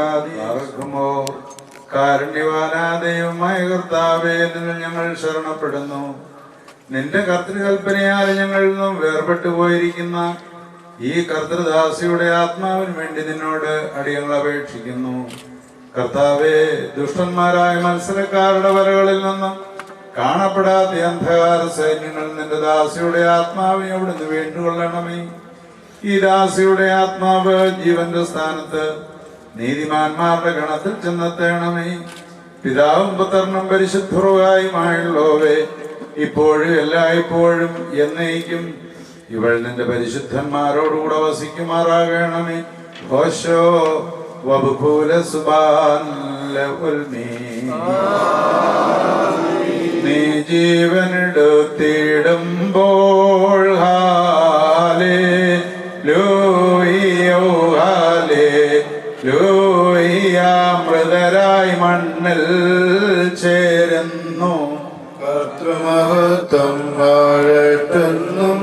പാർക്കുമോ. കാരുണ്യവാനാദയുമായ കർത്താവേ, നിന്നിൽ ഞങ്ങൾ ശരണപ്പെടുന്നു. നിന്റെ കർത്തൃകൽപ്പനയാൽ ഞങ്ങളിൽ നിന്നും വേർപെട്ടു പോയിരിക്കുന്ന ഈ കർത്തൃദാസിയുടെ ആത്മാവിന് വേണ്ടി നിന്നോട് അടിയങ്ങൾ അപേക്ഷിക്കുന്നു. കർത്താവേ, ദുഷ്ടന്മാരായ മത്സരക്കാരുടെ വരകളിൽ നിന്നും കാണപ്പെടാത്ത അന്ധകാര സൈന്യങ്ങൾ നിന്റെ ദാസിയുടെ ആത്മാവിനെ അവിടുന്ന് വീണ്ടുകൊള്ളണമേ. ഈ ദാസിയുടെ ആത്മാവ് ജീവന്റെ സ്ഥാനത്ത് നീതിമാന്മാരുടെ ഗണത്തിൽ ചെന്നെത്തേണമേ. പിതാവും പുത്രനും പരിശുദ്ധരുമായുള്ളവേ, ഇപ്പോഴും എല്ലായ്പ്പോഴും എന്നേക്കും ഇവൾ നിന്റെ പരിശുദ്ധന്മാരോടുകൂടെ വസിക്കുമാറാകണമേ. ഓശോ വബുകൂല സുബാൻ നീ ജീവനെടുത്തിടുമ്പോൾ മൃതരായി മണ്ണിൽ ചേരുന്നു. കർത്തൃമഹത്വം വാഴട്ടെന്നും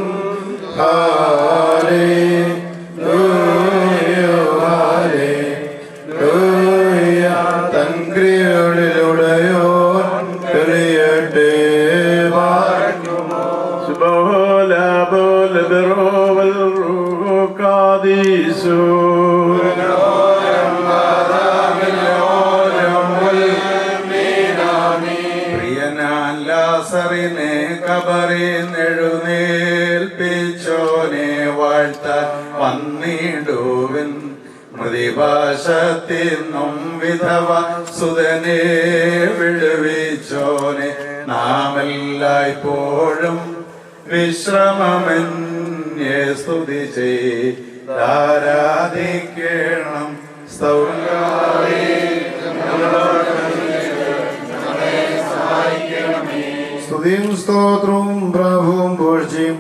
ലാസറിനെ കബറിനെഴുന്നേൽപ്പിച്ചോനെ വാഴ്ത്താൻ വന്നിടുവിൻ. മൃതിഭാഷത്തിന്നും വിധവ സുതനെ വിടുവിച്ചോനെ നാം എല്ലായ്പ്പോഴും വിശ്രമമെന്നെ സ്തുതി ചെയ്താരാധിക്കണം. സ്തുതിയും സ്തോത്രവും പ്രാഭവും പുകഴ്ചയും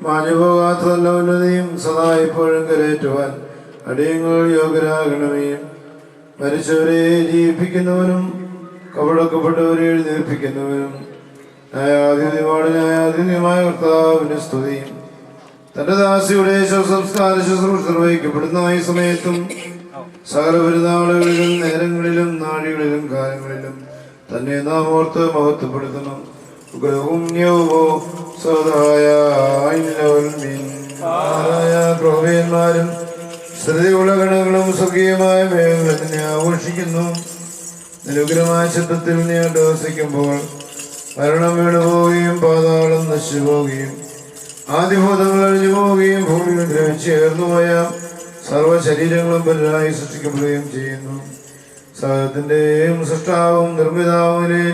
മാഞ്ഞുപോകാത്ത ഉന്നതിയും സദാ ഇപ്പോഴും കരേറ്റുവാൻ അടിയങ്ങൾ യോഗ്യരാകണമേ. മരിച്ചവരെ ജീവിപ്പിക്കുന്നവനും കബളക്കപ്പെട്ടവരെ എഴുന്നേൽപ്പിക്കുന്നവനും ന്യായാധിപതിമായ കർത്താവിന്റെ സ്തുതിയും. തന്റെ ദാസിയുടെ ശവസംസ്കാര ശുശ്രൂഷ നിർവഹിക്കപ്പെടുന്ന ഈ സമയത്തും സകല പെരുന്നാളുകളിലും നേരങ്ങളിലും നാഴികളിലും കാലങ്ങളിലും തന്നെ നാം ഓർത്ത് മഹത്വപ്പെടുത്തണം. പ്രഭുയന്മാരും ശ്രദ്ധയുള്ള ഗണങ്ങളും സ്വർഗീയമായ മേഘങ്ങൾ നിന്നെ ആഘോഷിക്കുന്നു. നിരുഗ്രമായ ശബ്ദത്തിൽ നീ അട്ടഹസിക്കുമ്പോൾ മരണം വീണുപോവുകയും പാതാളം നശിച്ചു പോവുകയും ആദിഭൂതങ്ങൾ അഴിഞ്ഞു പോവുകയും ഭൂമിയിൽ ദ്രവിച്ചേർന്നുപോയ സർവ്വശരീരങ്ങളും പുനരായി സൃഷ്ടിക്കപ്പെടുകയും ചെയ്യുന്നു. സകലത്തിന്റെയും സൃഷ്ടാവും നിർമ്മിതാവിനെ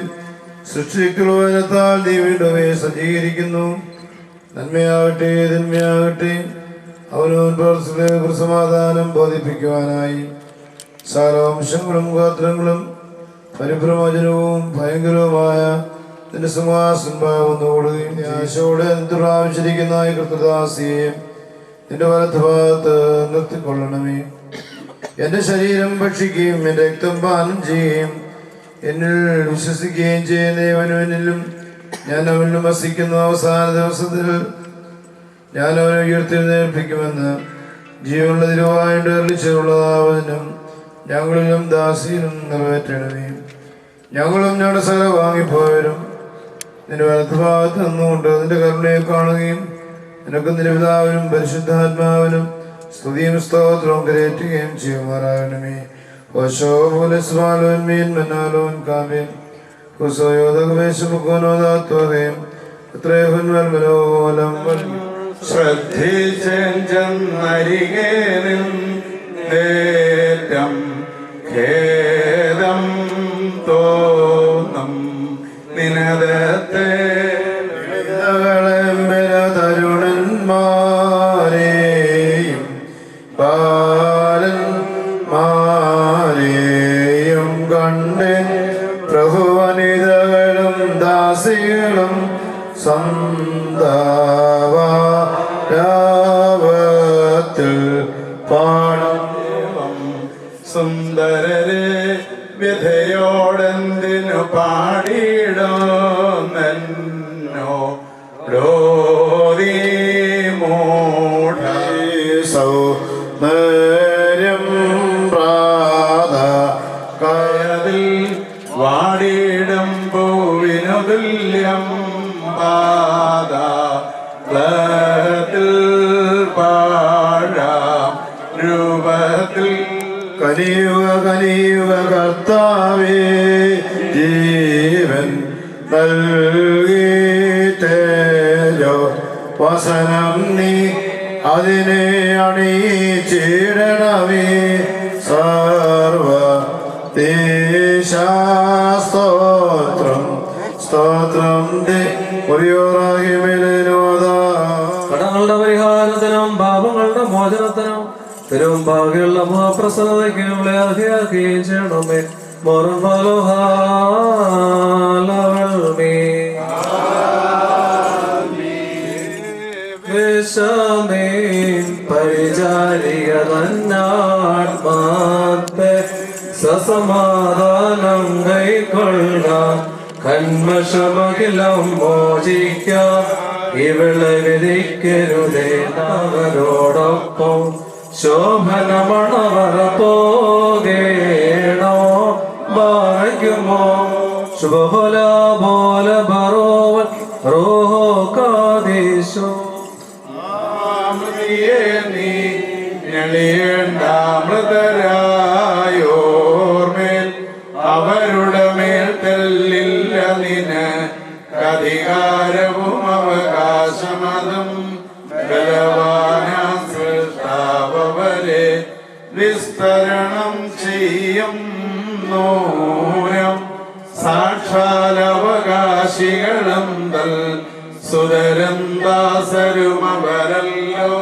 സൃഷ്ടിക്കുവാനത്താൽ നീ വീണ്ടും സജ്ജീകരിക്കുന്നു. നന്മയാകട്ടെ തിന്മയാകട്ടെ അവനവൻ സമാധാനം ബോധിപ്പിക്കുവാനായി സാരവംശങ്ങളും ഗോത്രങ്ങളും പരിഭ്രമജനവും ഭയങ്കരവുമായ നിന്റെ സിംഹാസനഭാവന്നോടുകയും ആശയോടെ പ്രാപിച്ചിരിക്കുന്ന ഈ കൃതദാസിയെ നിന്റെ വലത്തുഭാഗത്ത് നിർത്തിക്കൊള്ളണമേ. എന്റെ ശരീരം ഭക്ഷിക്കുകയും എന്റെ രക്തം പാനം ചെയ്യുകയും എന്നിൽ വിശ്വസിക്കുകയും ചെയ്യുന്ന അവനും ഞാൻ അവനിലും വസിക്കുന്ന അവസാന ദിവസത്തിൽ ഞാൻ അവനെ ഉയർത്തെഴുന്നേൽപ്പിക്കുമെന്ന് ജീവനുള്ള തിരുവായിട്ട് അറിയിച്ചുള്ളതാവതിനും ഞങ്ങളിലും ദാസിയിലും നിറവേറ്റണമേ. ഞങ്ങളും ഞങ്ങളുടെ സകല വാങ്ങിപ്പോയവരും നിന്റെ വലത്തുഭാഗത്ത് നിന്നുകൊണ്ട് നിന്റെ കരുണയെ കാണുകയും നിനക്ക് നിന്റെ പിതാവിനും പരിശുദ്ധാത്മാവിനും സ്തുതിയും സ്തോത്രവും കരയേറ്റുകയും ചെയ്യുമാറാകണമേ. ശ്രദ്ധിച്ചെന്നരികെ നിന്നേറ്റം ഖേദം തോന്നും നിനദത്തെ തരുണന്മാരെയും ബാലന്മാരെയും കണ്ട് പ്രഭുവനിതകളും ദാസികളും സന്താവാരാവത്തിൽ പാടും സുന്ദരരെ വ്യഥയോടെന്തിനു പാടിയിടുമെന്നോ സൗന്ദര്യം പ്രാത കനിയുക കർത്താവേ, ജീവൻ നൽകി തേജോ വസനം നീ അതിനെ അണിയിച്ചിടണമേ. സർവ ദേശാസ്തോത്രം സ്തോത്രം കടങ്ങളുടെ പരിഹാരത്തിനും പാപങ്ങളുടെ മോചനത്തിനും തിരുമ്പാകെയുള്ള മഹാപ്രസന്നതയ്ക്ക് നമ്മളെ അർഹയാക്കുകയും ചെയ്യണമേ. പരിചാരികതന്നാത്മാത്തെ സസമാധാനം കൈക്കൊള്ളുക, കന്മഷമഖിലം മോചിക്കാം. ഇവളെ വിധിക്കരുതേ അവരോടൊപ്പം ശോഭനമണവർ പോകേണോ ഭാഗ്യമോ ശുഭല പോല ബറോവൻ റോഹോ കാദേശോ. നീ മൃതരായോർമേൽ അവരുടെ മേൽ തെല്ലില്ല നിന് അധികാരവും അവകാശമതും ബലവാനാം സൃഷ്ടാവരെ വിസ്തരണം ചെയ്യും നൂനം. സാക്ഷാലവകാശികളും തൽ സുതരം ദാസരും അവരല്ലോ.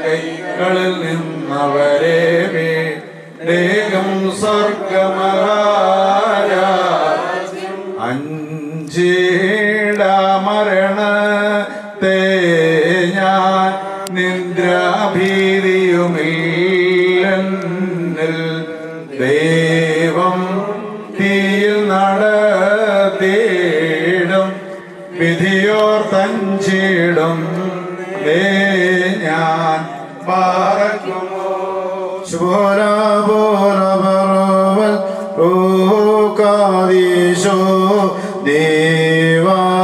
കൈകളിൽ നിന്നവരെ വേഗം സ്വർഗമഹാരാജ്യം. അഞ്ചേട മരണത്തെ ഞാൻ നിദ്രാഭീതിയുമില്ലെന്നിൽ ദൈവം തീയിൽ നടത്തിയിടും. വിധിയോർ തഞ്ചിടും ഞാൻ പാർക്കുമോ. ോകാദീശോ ദേവാദാനത്തിനാണ്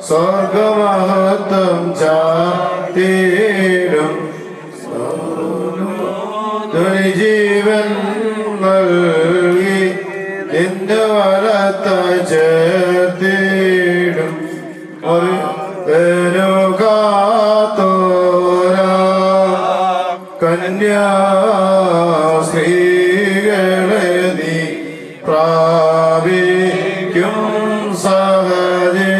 സ്വർഗമഹത്വം ചാർത്തിയിടും. ജീവൻ നൽകി നിന്റെ വലത്തായി ചേർത്തിടും. കന്യാസ്ത്രീകളെ നീ പ്രാപിക്കും സഹജേ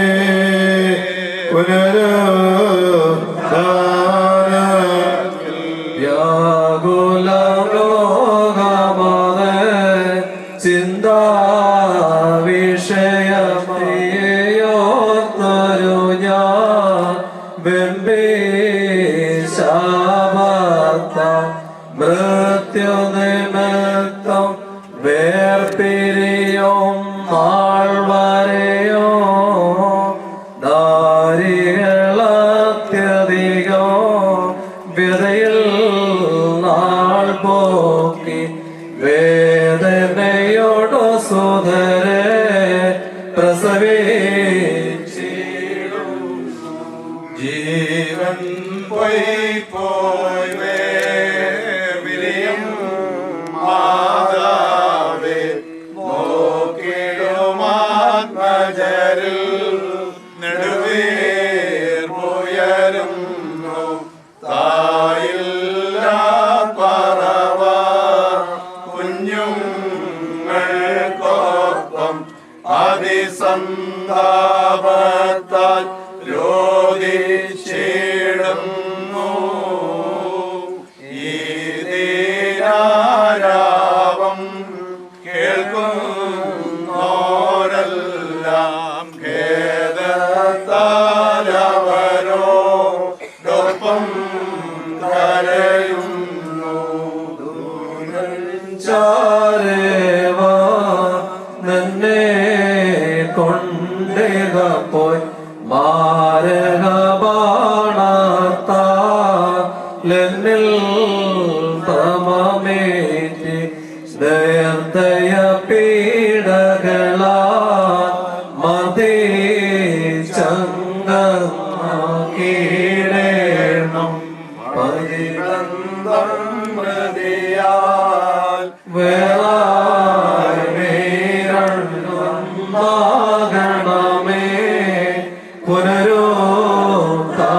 ചിന്താ വിഷയമയോർത്തരു ഞാൻ ബിംബിശാപത്ത മൃത്യുനിമിത്തം വേർപിരിയും നാൾ വരെയോ നാരികളത്യധികം വ്യതയിൽ നാൾ പോക്കി വേദനയോടു സുധരെ പ്രസവിച്ചിടും. ജീവൻ പോയി വേർപിരിയും മാതാവേ നോക്കിടുമാത്മജരിൽ നെടുവേർമുയരുന്നു. തായില്ല പറവ കുഞ്ഞുങ്ങൾക്കൊപ്പം അതിസന്താപത്താൽ രോദിച്ചിടുന്നു. ഈ ദീനാരാവം കേൾക്കുന്നോരെല്ലാം ഖേദത്താൽ അവരോടൊപ്പം കരയുന്നു. ചാരേവ നിന്നെ കൊണ്ടേക പോയി മാരകബാണത്താലെന്നിൽ പ്രമമേറ്റി ദയർദയ പീഡകളാ മതേ ചങ്കീടേണം. മൃതിയാൽ വേറാകണമേ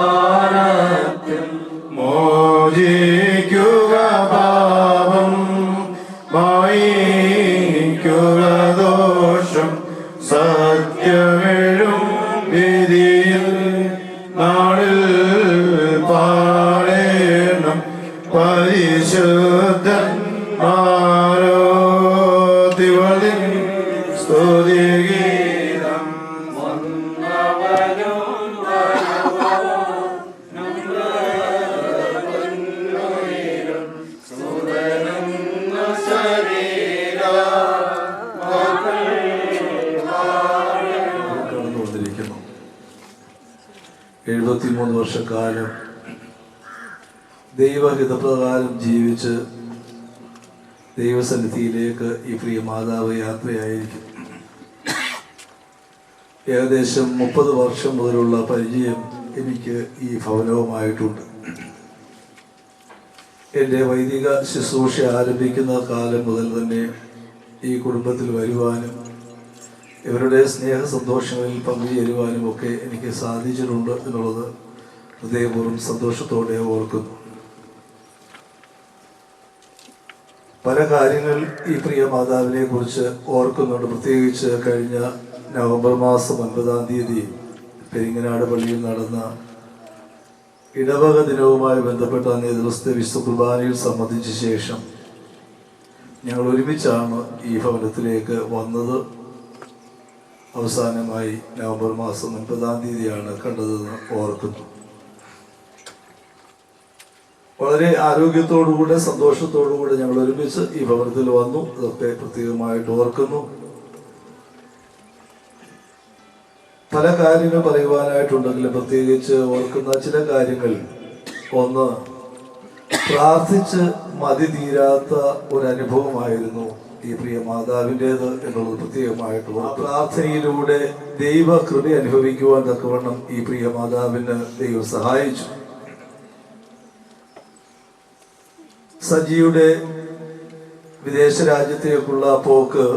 പുനരുത്ഥാനത്തിൽ മോചിക്കുക പാപം മായിക്കുക ദോഷം സത്യമെഴും വിധിയിൽ നാളിൽ പാടേണം പരിശുദ്ധന്മാരോ തിവളിൻ സ്തുതിഗീതം കടന്നുകൊണ്ടിരിക്കുന്നു. 73 വർഷക്കാലം ദൈവഹിതപ്രകാരം ജീവിച്ച് ദൈവസന്നിധിയിലേക്ക് ഈ പ്രിയ മാതാവ് യാത്രയായിരിക്കും. ഏകദേശം 30 വർഷം മുതലുള്ള പരിചയം എനിക്ക് ഈ ഭവനവുമായിട്ടുണ്ട്. എൻ്റെ വൈദിക ശുശ്രൂഷ ആരംഭിക്കുന്ന കാലം മുതൽ തന്നെ ഈ കുടുംബത്തിൽ വരുവാനും ഇവരുടെ സ്നേഹ സന്തോഷങ്ങളിൽ പങ്കുചേരുവാനും ഒക്കെ എനിക്ക് സാധിച്ചിട്ടുണ്ട് എന്നുള്ളത് ഹൃദയപൂർവ്വം സന്തോഷത്തോടെ ഓർക്കുന്നു. പല കാര്യങ്ങൾ ഈ പ്രിയ മാതാവിനെ കുറിച്ച് ഓർക്കുന്നുണ്ട്. പ്രത്യേകിച്ച് കഴിഞ്ഞ നവംബർ മാസം 9-ാം തീയതി പെരിങ്ങനാട് പള്ളിയിൽ നടന്ന ഇടവക ദിനവുമായി ബന്ധപ്പെട്ട അന്നേ ദിവസത്തെ വിശുദ്ധ കുർബാനയിൽ സംബന്ധിച്ച ശേഷം ഞങ്ങൾ ഒരുമിച്ചാണ് ഈ ഭവനത്തിലേക്ക് വന്നത്. അവസാനമായി നവംബർ മാസം 9-ാം തീയതിയാണ് കണ്ടതെന്ന് ഓർക്കുന്നു. വളരെ ആരോഗ്യത്തോടുകൂടെ സന്തോഷത്തോടുകൂടെ ഞങ്ങൾ ഒരുമിച്ച് ഈ ഭവനത്തിൽ വന്നു. ഇതൊക്കെ പ്രത്യേകമായിട്ട് ഓർക്കുന്നു. പല കാര്യങ്ങൾ പറയുവാനായിട്ടുണ്ടെങ്കിലും പ്രത്യേകിച്ച് ഓർക്കുന്ന ചില കാര്യങ്ങൾ, ഒന്ന്, പ്രാർത്ഥിച്ച് മതി തീരാത്ത ഒരു അനുഭവമായിരുന്നു ഈ പ്രിയ മാതാവിൻ്റേത് എന്നുള്ളത് പ്രത്യേകമായിട്ട്. ആ പ്രാർത്ഥനയിലൂടെ ദൈവ കൃപ അനുഭവിക്കുവാൻ തക്കവണ്ണം ഈ പ്രിയ മാതാവിന് ദൈവം സഹായിച്ചു. സജിയുടെ വിദേശ രാജ്യത്തേക്കുള്ള പോക്ക്,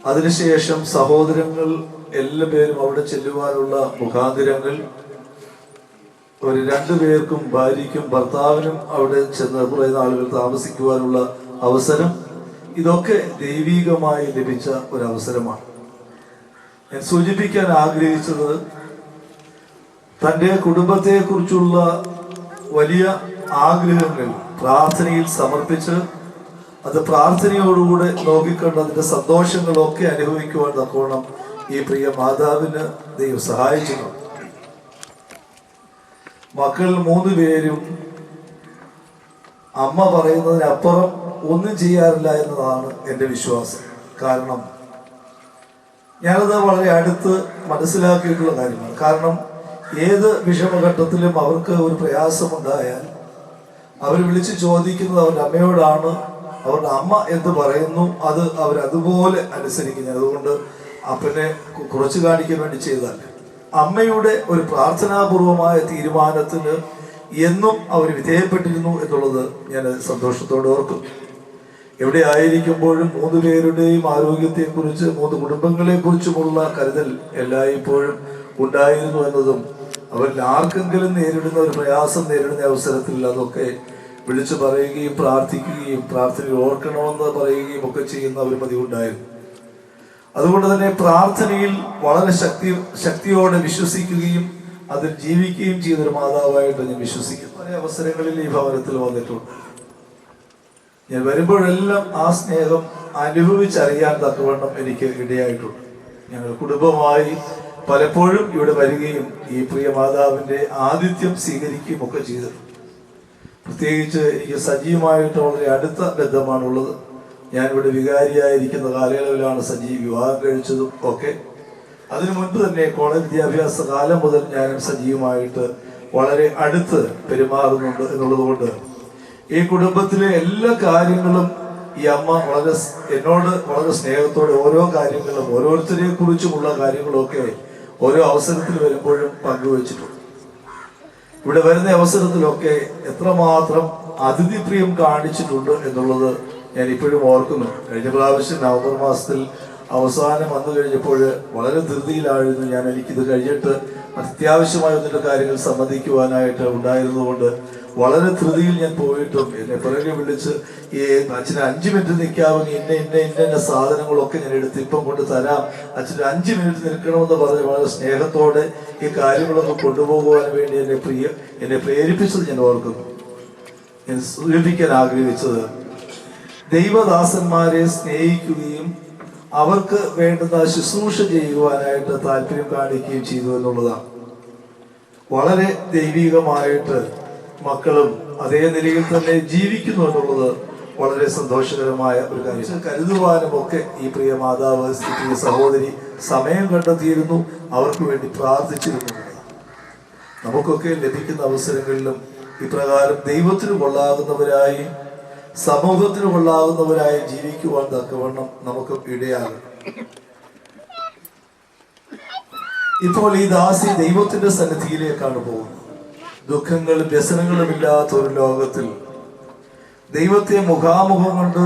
അതിനുശേഷം സഹോദരങ്ങൾ എല്ലാ പേരും അവിടെ ചെല്ലുവാനുള്ള മുഖാന്തിരങ്ങൾ, ഒരു 2 പേർക്കും ഭാര്യയ്ക്കും ഭർത്താവിനും അവിടെ ചെന്ന് കുറേ നാളുകൾ താമസിക്കുവാനുള്ള അവസരം, ഇതൊക്കെ ദൈവികമായി ലഭിച്ച ഒരവസരമാണ്. ഞാൻ സൂചിപ്പിക്കാൻ ആഗ്രഹിച്ചത്, തൻ്റെ കുടുംബത്തെക്കുറിച്ചുള്ള വലിയ ആഗ്രഹങ്ങൾ പ്രാർത്ഥനയിൽ സമർപ്പിച്ച് അത് പ്രാർത്ഥനയോടുകൂടെ നോക്കിക്കണ്ട് അതിൻ്റെ സന്തോഷങ്ങളൊക്കെ അനുഭവിക്കുവാൻ തക്കോണം ഈ പ്രിയ മാതാവിന് ദൈവം സഹായിച്ചിട്ടുണ്ട്. മക്കൾ 3 പേരും അമ്മ പറയുന്നതിനപ്പുറം ഒന്നും ചെയ്യാറില്ല എന്നതാണ് എൻ്റെ വിശ്വാസം. കാരണം ഞാനത് വളരെ അടുത്ത് മനസ്സിലാക്കിയിട്ടുള്ള കാര്യമാണ്. കാരണം ഏത് വിഷമഘട്ടത്തിലും അവർക്ക് ഒരു പ്രയാസമുണ്ടായാൽ അവർ വിളിച്ച് ചോദിക്കുന്നത് അവരുടെ അമ്മയോടാണ്. അവരുടെ അമ്മ എന്ത് പറയുന്നു അത് അവരതുപോലെ അനുസരിക്കുന്നു. അതുകൊണ്ട് അപ്പനെ കുറച്ച് കാണിക്കാൻ വേണ്ടി ചെയ്താൽ അമ്മയുടെ ഒരു പ്രാർത്ഥനാപൂർവമായ തീരുമാനത്തിന് എന്നും അവർ വിധേയപ്പെട്ടിരുന്നു എന്നുള്ളത് ഞാൻ സന്തോഷത്തോടെ ഓർക്കുന്നു. എവിടെ ആയിരിക്കുമ്പോഴും 3 പേരുടെയും ആരോഗ്യത്തെക്കുറിച്ച് 3 കുടുംബങ്ങളെക്കുറിച്ചുമുള്ള കരുതൽ എല്ലായ്പ്പോഴും ഉണ്ടായിരുന്നു എന്നതും അവരിൽ ആർക്കെങ്കിലും നേരിടുന്ന ഒരു പ്രയാസം നേരിടുന്ന അവസരത്തിൽ അതൊക്കെ വിളിച്ചു പറയുകയും പ്രാർത്ഥിക്കുകയും പ്രാർത്ഥനയിൽ ഓർക്കണമെന്ന് പറയുകയും ഒക്കെ ചെയ്യുന്ന ഒരു പതിവുണ്ടായിരുന്നു. അതുകൊണ്ട് തന്നെ പ്രാർത്ഥനയിൽ വളരെ ശക്തിയോടെ വിശ്വസിക്കുകയും അതിൽ ജീവിക്കുകയും ചെയ്തൊരു മാതാവായിട്ട് ഞാൻ വിശ്വസിക്കുന്നു. പല അവസരങ്ങളിൽ ഈ ഭവനത്തിൽ വന്നിട്ടുണ്ട്. ഞാൻ വരുമ്പോഴെല്ലാം ആ സ്നേഹം അനുഭവിച്ചറിയാൻ തക്കവണ്ണം എനിക്ക് ഇടയായിട്ടുണ്ട്. ഞങ്ങൾ കുടുംബമായി പലപ്പോഴും ഇവിടെ വരികയും ഈ പ്രിയ മാതാവിൻ്റെ ആതിഥ്യം സ്വീകരിക്കുകയും ഒക്കെ ചെയ്തിട്ടുണ്ട്. പ്രത്യേകിച്ച് എനിക്ക് സജീവമായിട്ട് വളരെ അടുത്ത ബന്ധമാണുള്ളത്. ഞാനിവിടെ വികാരിയായിരിക്കുന്ന കാലയളവിലാണ് സജീവ് വിവാഹം കഴിച്ചതും ഒക്കെ. അതിനു മുൻപ് തന്നെ കോളേജ് വിദ്യാഭ്യാസ കാലം മുതൽ ഞാൻ സജീവമായിട്ട് വളരെ അടുത്ത് പെരുമാറുന്നുണ്ട് എന്നുള്ളത് കൊണ്ട് ഈ കുടുംബത്തിലെ എല്ലാ കാര്യങ്ങളും ഈ അമ്മ എന്നോട് വളരെ സ്നേഹത്തോടെ ഓരോ കാര്യങ്ങളും ഓരോരുത്തരെ കുറിച്ചുമുള്ള കാര്യങ്ങളൊക്കെ ഓരോ അവസരത്തിൽ വരുമ്പോഴും പങ്കുവച്ചിട്ടുണ്ട്. ഇവിടെ വരുന്ന അവസരത്തിലൊക്കെ എത്രമാത്രം അതിഥിപ്രിയം കാണിച്ചിട്ടുണ്ട് എന്നുള്ളത് ഞാൻ ഇപ്പോഴും ഓർക്കുന്നു. കഴിഞ്ഞ പ്രാവശ്യം നവംബർ മാസത്തിൽ അവസാനം വന്നു കഴിഞ്ഞപ്പോൾ വളരെ ധൃതിയിലായിരുന്നു ഞാൻ. എനിക്കിത് കഴിഞ്ഞിട്ട് അത്യാവശ്യമായ ഒന്നിൻ്റെ കാര്യങ്ങൾ സംബന്ധിക്കുവാനായിട്ട് ഉണ്ടായിരുന്നതുകൊണ്ട് വളരെ ധൃതിയിൽ ഞാൻ പോയിട്ടും എന്നെ പിറകെ വിളിച്ച് ഈ അച്ഛന് 5 മിനിറ്റ് നിൽക്കാമെങ്കിൽ ഇന്ന സാധനങ്ങളൊക്കെ ഞാൻ എടുത്ത് ഇപ്പം കൊണ്ട് തരാം, അച്ഛന് 5 മിനിറ്റ് നിൽക്കണമെന്ന് പറഞ്ഞ് വളരെ സ്നേഹത്തോടെ ഈ കാര്യങ്ങളൊക്കെ കൊണ്ടുപോകുവാൻ വേണ്ടി എന്നെ പ്രേരിപ്പിച്ചത് ഞാൻ ഓർക്കുന്നു. ഞാൻ സൂചിപ്പിക്കാൻ ആഗ്രഹിച്ചത് ദൈവദാസന്മാരെ സ്നേഹിക്കുകയും അവർക്ക് വേണ്ടുന്ന ശുശ്രൂഷ ചെയ്യുവാനായിട്ട് താല്പര്യം കാണിക്കുകയും ചെയ്തു എന്നുള്ളതാണ്. വളരെ ദൈവികമായിട്ട് മക്കളും അതേ നിലയിൽ തന്നെ ജീവിക്കുന്നു എന്നുള്ളത് വളരെ സന്തോഷകരമായ ഒരു കാര്യം. കരുതുവാനും ഒക്കെ ഈ പ്രിയ മാതാവ്, പ്രിയ സഹോദരി സമയം കണ്ടെത്തിയിരുന്നു, അവർക്ക് വേണ്ടി പ്രാർത്ഥിച്ചിരുന്നു. നമുക്കൊക്കെ ലഭിക്കുന്ന അവസരങ്ങളിലും ഇപ്രകാരം ദൈവത്തിന് കൊള്ളാകുന്നവരായി സമൂഹത്തിന് കൊള്ളാകുന്നവരായി ജീവിക്കുവാൻ തക്കവണ്ണം നമുക്ക് ഇടയാകും. ഇപ്പോൾ ഈ ദാസി ദൈവത്തിന്റെ സന്നിധിയിലേക്കാണ് പോകുന്നത്. ദുഃഖങ്ങളും വ്യസനങ്ങളും ഇല്ലാത്ത ഒരു ലോകത്തിൽ ദൈവത്തെ മുഖാമുഖം കൊണ്ട്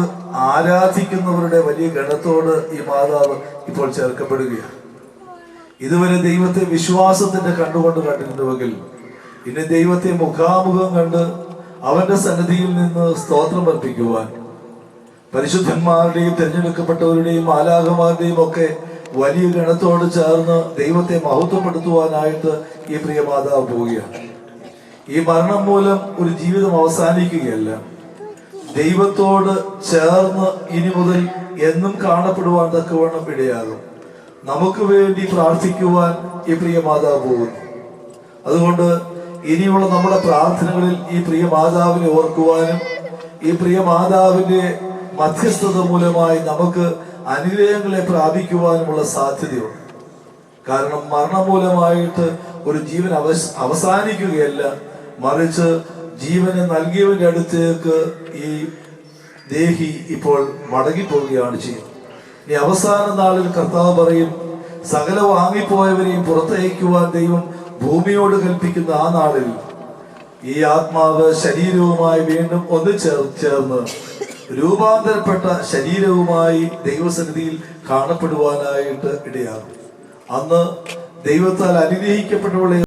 ആരാധിക്കുന്നവരുടെ വലിയ ഗണത്തോട് ഈ മാതാവ് ഇപ്പോൾ ചേർക്കപ്പെടുകയാണ്. ഇതുവരെ ദൈവത്തെ വിശ്വാസത്തിന്റെ കണ്ടുകൊണ്ട് കണ്ടിരുന്നുവെങ്കിൽ ഇനി ദൈവത്തെ മുഖാമുഖം കണ്ട് അവന്റെ സന്നിധിയിൽ നിന്ന് സ്തോത്രം അർപ്പിക്കുവാൻ പരിശുദ്ധന്മാരുടെയും തിരഞ്ഞെടുക്കപ്പെട്ടവരുടെയും മാലാഖമാരുടെയും ഒക്കെ വലിയ ഗണത്തോട് ചേർന്ന് ദൈവത്തെ മഹത്വപ്പെടുത്തുവാനായിട്ട് ഈ പ്രിയ മാതാവ് പോവുകയാണ്. ഈ മരണം മൂലം ഒരു ജീവിതം അവസാനിക്കുകയല്ല, ദൈവത്തോട് ചേർന്ന് ഇനി മുതൽ എന്നും കാണപ്പെടുവാൻ തക്കവണ്ണം ഇടയാകും. നമുക്ക് വേണ്ടി പ്രാർത്ഥിക്കുവാൻ ഈ പ്രിയ മാതാവ് പോകുന്നു. അതുകൊണ്ട് ഇനിയുള്ള നമ്മുടെ പ്രാർത്ഥനകളിൽ ഈ പ്രിയ മാതാവിനെ ഓർക്കുവാനും ഈ പ്രിയ മാതാവിന്റെ മധ്യസ്ഥത മൂലമായി നമുക്ക് അനുഗ്രഹങ്ങളെ പ്രാപിക്കുവാനുമുള്ള സാധ്യതയുണ്ട്. കാരണം മരണം മൂലമായിട്ട് ഒരു ജീവൻ അവസാനിക്കുകയല്ല, മറിച്ച് ജീവനെ നൽകിയവന്റെ അടുത്തേക്ക് ഈ ദേഹി ഇപ്പോൾ മടങ്ങിപ്പോവുകയാണ് ചെയ്യുന്നത്. ഇനി അവസാന നാളിൽ കർത്താവ് പറയും, സകല വാങ്ങിപ്പോയവരെയും പുറത്തയക്കുവാൻ ദൈവം ഭൂമിയോട് കൽപ്പിക്കുന്ന ആ നാളിൽ ഈ ആത്മാവ് ശരീരവുമായി വീണ്ടും ഒന്ന് ചേർന്ന് രൂപാന്തരപ്പെട്ട ശരീരവുമായി ദൈവസന്നിധിയിൽ കാണപ്പെടുവാനായിട്ട് ഇടയാകും. അന്ന് ദൈവത്താൽ അനുഗ്രഹിക്കപ്പെട്ടവളെ